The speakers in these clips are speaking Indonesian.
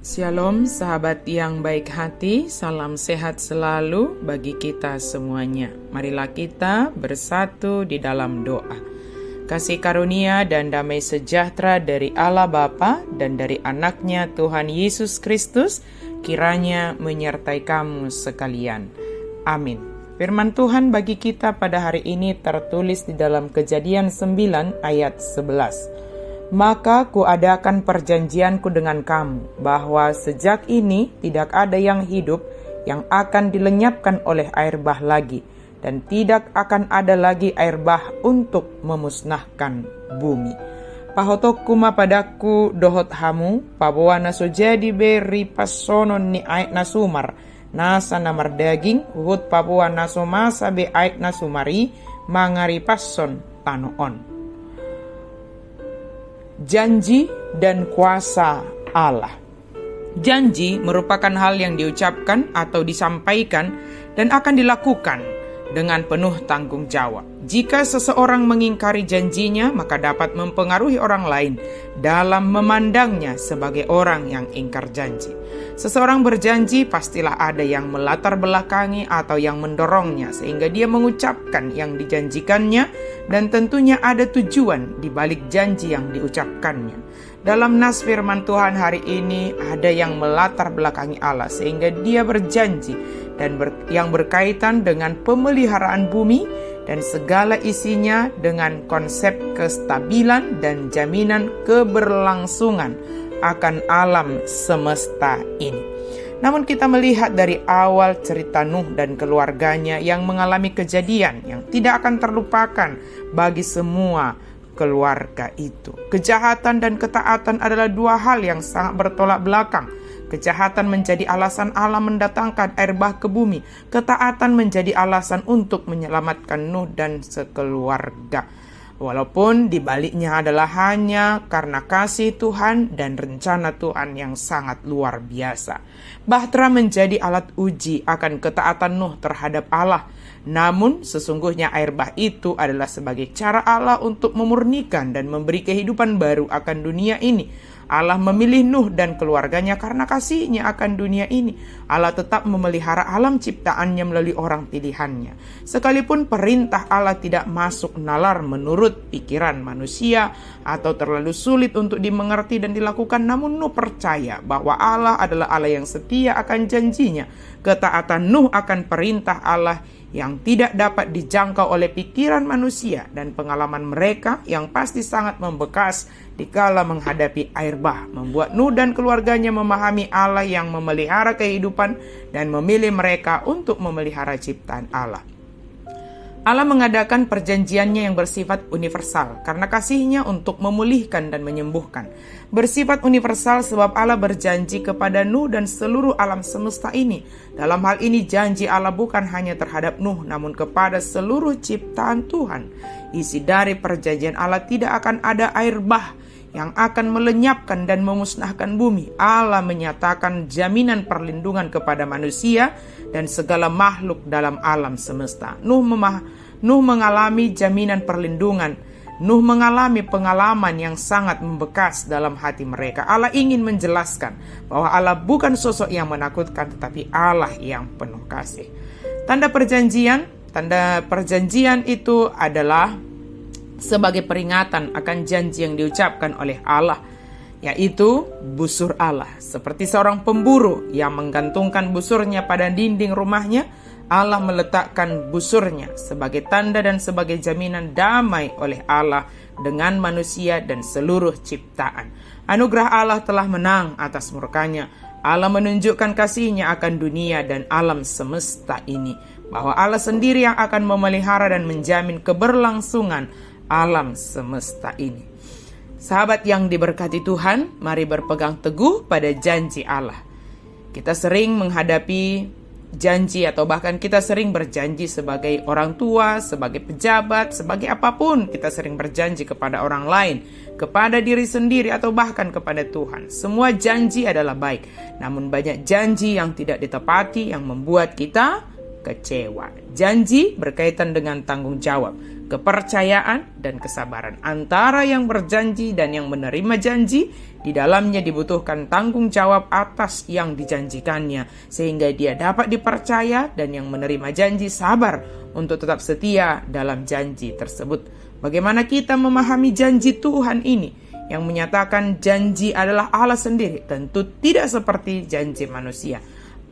Shalom sahabat yang baik hati, salam sehat selalu bagi kita semuanya. Marilah kita bersatu di dalam doa. Kasih karunia dan damai sejahtera dari Allah Bapa dan dari anaknya Tuhan Yesus Kristus kiranya menyertai kamu sekalian. Amin. Firman Tuhan bagi kita pada hari ini tertulis di dalam Kejadian 9 ayat 11. Maka kuadakan perjanjianku dengan kamu, bahwa sejak ini tidak ada yang hidup yang akan dilenyapkan oleh air bah lagi, dan tidak akan ada lagi air bah untuk memusnahkan bumi. Pahotok kuma padaku dohot hamu, pabuana sojadi beri pasonon ni aik nasumar, nasa namar daging, uhut papua nasomasa be aik nasumari, mangari pason tanoon. Janji dan kuasa Allah. Janji merupakan hal yang diucapkan atau disampaikan dan akan dilakukan dengan penuh tanggung jawab. Jika seseorang mengingkari janjinya, maka dapat mempengaruhi orang lain dalam memandangnya sebagai orang yang ingkar janji. Seseorang berjanji, pastilah ada yang melatar belakangi atau yang mendorongnya sehingga dia mengucapkan yang dijanjikannya, dan tentunya ada tujuan di balik janji yang diucapkannya. Dalam nas firman Tuhan hari ini ada yang melatar belakangi Allah sehingga dia berjanji dan yang berkaitan dengan pemeliharaan bumi dan segala isinya dengan konsep kestabilan dan jaminan keberlangsungan akan alam semesta ini. Namun kita melihat dari awal cerita Nuh dan keluarganya yang mengalami kejadian yang tidak akan terlupakan bagi semua keluarga itu. Kejahatan dan ketaatan adalah dua hal yang sangat bertolak belakang. Kejahatan menjadi alasan Allah mendatangkan air bah ke bumi. Ketaatan menjadi alasan untuk menyelamatkan Nuh dan sekeluarga. Walaupun dibaliknya adalah hanya karena kasih Tuhan dan rencana Tuhan yang sangat luar biasa. Bahtera menjadi alat uji akan ketaatan Nuh terhadap Allah. Namun sesungguhnya air bah itu adalah sebagai cara Allah untuk memurnikan dan memberi kehidupan baru akan dunia ini. Allah memilih Nuh dan keluarganya karena kasihnya akan dunia ini. Allah tetap memelihara alam ciptaannya melalui orang pilihannya. Sekalipun perintah Allah tidak masuk nalar menurut pikiran manusia atau terlalu sulit untuk dimengerti dan dilakukan, namun Nuh percaya bahwa Allah adalah Allah yang setia akan janjinya. Ketaatan Nuh akan perintah Allah yang tidak dapat dijangkau oleh pikiran manusia dan pengalaman mereka yang pasti sangat membekas dikala menghadapi air bah membuat Nuh dan keluarganya memahami Allah yang memelihara kehidupan dan memilih mereka untuk memelihara ciptaan Allah. Allah mengadakan perjanjiannya yang bersifat universal karena kasihnya untuk memulihkan dan menyembuhkan. Bersifat universal sebab Allah berjanji kepada Nuh dan seluruh alam semesta ini. Dalam hal ini janji Allah bukan hanya terhadap Nuh namun kepada seluruh ciptaan Tuhan. Isi dari perjanjian Allah tidak akan ada air bah yang akan melenyapkan dan memusnahkan bumi. Allah menyatakan jaminan perlindungan kepada manusia dan segala makhluk dalam alam semesta. Nuh mengalami jaminan perlindungan. Nuh mengalami pengalaman yang sangat membekas dalam hati mereka. Allah ingin menjelaskan bahwa Allah bukan sosok yang menakutkan, tetapi Allah yang penuh kasih. Tanda perjanjian itu adalah sebagai peringatan akan janji yang diucapkan oleh Allah, yaitu busur Allah. Seperti seorang pemburu yang menggantungkan busurnya pada dinding rumahnya, Allah meletakkan busurnya sebagai tanda dan sebagai jaminan damai oleh Allah dengan manusia dan seluruh ciptaan. Anugerah Allah telah menang atas murkanya. Allah menunjukkan kasihnya akan dunia dan alam semesta ini, bahwa Allah sendiri yang akan memelihara dan menjamin keberlangsungan alam semesta ini. Sahabat yang diberkati Tuhan, mari berpegang teguh pada janji Allah. Kita sering menghadapi janji atau bahkan kita sering berjanji sebagai orang tua, sebagai pejabat, sebagai apapun. Kita sering berjanji kepada orang lain, kepada diri sendiri atau bahkan kepada Tuhan. Semua janji adalah baik, namun banyak janji yang tidak ditepati yang membuat kita kecewa. Janji berkaitan dengan tanggung jawab. kepercayaan, dan kesabaran. Antara yang berjanji dan yang menerima janji, di dalamnya dibutuhkan tanggung jawab atas yang dijanjikannya, sehingga dia dapat dipercaya, dan yang menerima janji sabar untuk tetap setia dalam janji tersebut. Bagaimana kita memahami janji Tuhan ini yang menyatakan janji adalah Allah sendiri? Tentu tidak seperti janji manusia.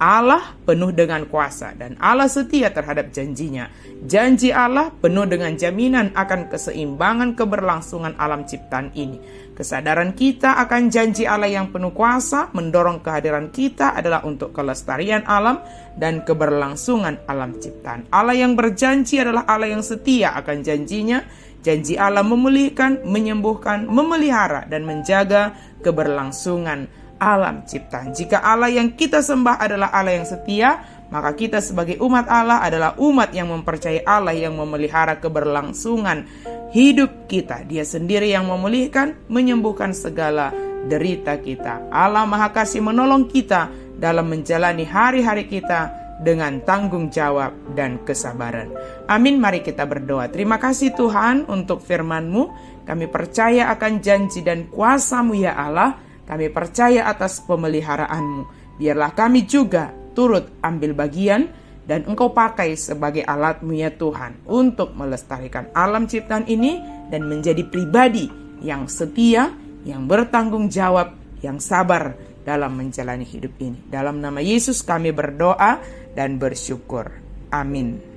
Allah penuh dengan kuasa dan Allah setia terhadap janjinya. Janji Allah penuh dengan jaminan akan keseimbangan keberlangsungan alam ciptaan ini. Kesadaran kita akan janji Allah yang penuh kuasa mendorong kehadiran kita adalah untuk kelestarian alam dan keberlangsungan alam ciptaan. Allah yang berjanji adalah Allah yang setia akan janjinya. Janji Allah memulihkan, menyembuhkan, memelihara, dan menjaga keberlangsungan alam ciptaan. Jika Allah yang kita sembah adalah Allah yang setia, maka kita sebagai umat Allah adalah umat yang mempercayai Allah yang memelihara keberlangsungan hidup kita. Dia sendiri yang memulihkan, menyembuhkan segala derita kita. Allah Maha Kasih menolong kita dalam menjalani hari-hari kita dengan tanggung jawab dan kesabaran. Amin. Mari kita berdoa. Terima kasih Tuhan untuk firman-Mu. Kami percaya akan janji dan kuasa-Mu ya Allah. Kami percaya atas pemeliharaan-Mu. Biarlah kami juga turut ambil bagian dan Engkau pakai sebagai alat-Mu ya Tuhan, untuk melestarikan alam ciptaan ini dan menjadi pribadi yang setia, yang bertanggung jawab, yang sabar dalam menjalani hidup ini. Dalam nama Yesus kami berdoa dan bersyukur. Amin.